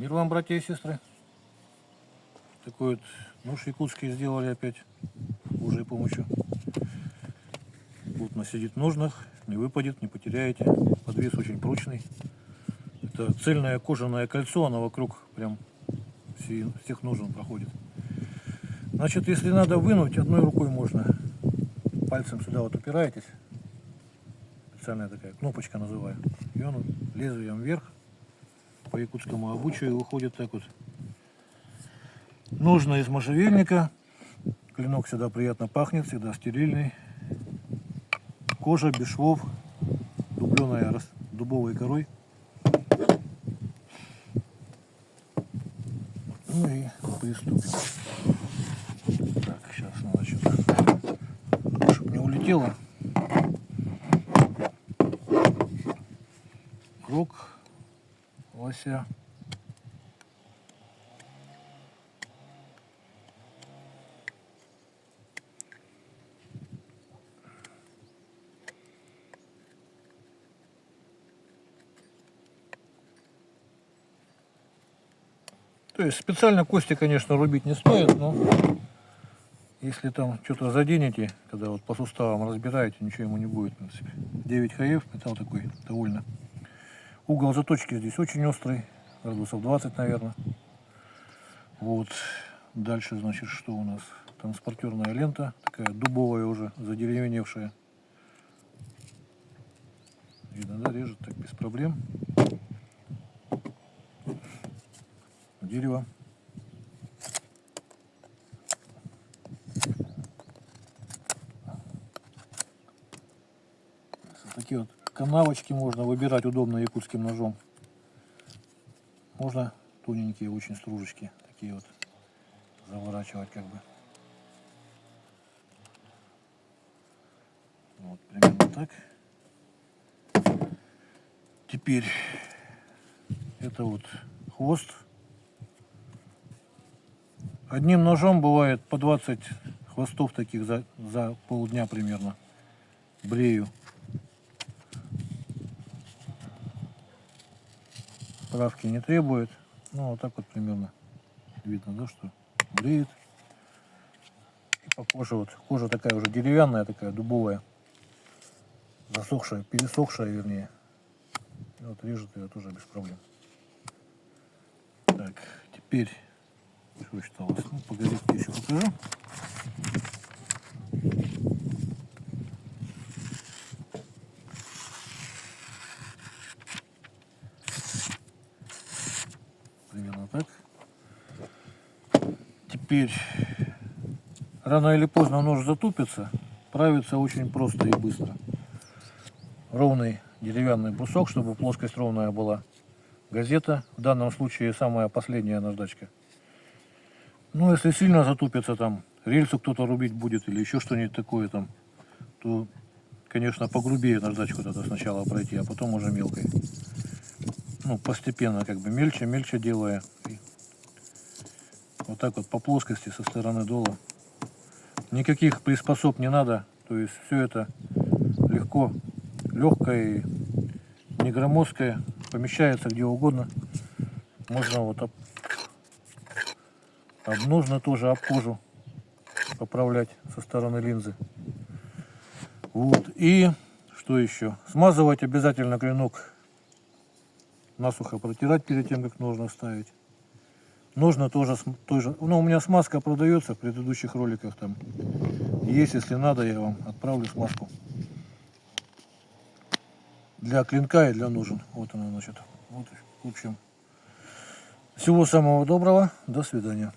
Мир вам, братья и сестры. Такой вот нож якутский сделали опять Божьей помощью. Плотно сидит в ножнах, не выпадет, не потеряете. Подвес очень прочный. Это цельное кожаное кольцо, оно вокруг прям всех ножен проходит. Значит, если надо вынуть, одной рукой можно. Пальцем сюда вот упираетесь. Специальная такая кнопочка называю. И он лезвием вверх по якутскому обычаю выходит так вот. Ножны из можжевельника. Клинок всегда приятно пахнет, всегда стерильный. Кожа без швов, дубленая дубовой корой. Ну и приступим. Так, сейчас надо что-то, чтобы не улетело. Круг, лося. То есть специально кости, конечно, рубить не стоит, но если там что-то заденете, когда вот по суставам разбираете, ничего ему не будет, в принципе. 9 хаев, металл такой довольно. Угол заточки здесь очень острый, градусов 20, наверное. Вот. Дальше, значит, что у нас? Транспортерная лента, такая дубовая уже, задеревеневшая. Видно, да, режет так без проблем. Дерево. Такие вот канавочки можно выбирать удобно якутским ножом. Можно тоненькие очень стружечки такие вот заворачивать как бы. Вот примерно так. Теперь это вот хвост. Одним ножом бывает по 20 хвостов таких за полдня примерно. Брею. Правки не требует. Ну вот так вот примерно видно, да, что бреет. И по коже вот. Кожа такая уже деревянная, такая дубовая. Засохшая, пересохшая вернее. И вот режет ее тоже без проблем. Так, теперь что осталось? Ну, погодите, еще покажу. Примерно так. Теперь рано или поздно нож затупится, правится очень просто и быстро. Ровный деревянный брусок, чтобы плоскость ровная была. Газета, в данном случае самая последняя наждачка. Ну, если сильно затупится, там рельсу кто-то рубить будет или еще что-нибудь такое там, то, конечно, погрубее наждачку надо сначала пройти, а потом уже мелкой. Ну, постепенно, как бы мельче делая. И вот так вот по плоскости со стороны дола. Никаких приспособ не надо, то есть все это легко, легкое и не громоздкое, помещается где угодно. Можно вот об ножны тоже, об кожу поправлять со стороны линзы. Вот. И что еще? Смазывать обязательно клинок. Насухо протирать перед тем, как ножны ставить. Ножны тоже, ну, у меня смазка продается в предыдущих роликах там. Есть, если надо, я вам отправлю смазку. Для клинка и для ножен. Вот она, значит. Вот, в общем. Всего самого доброго. До свидания.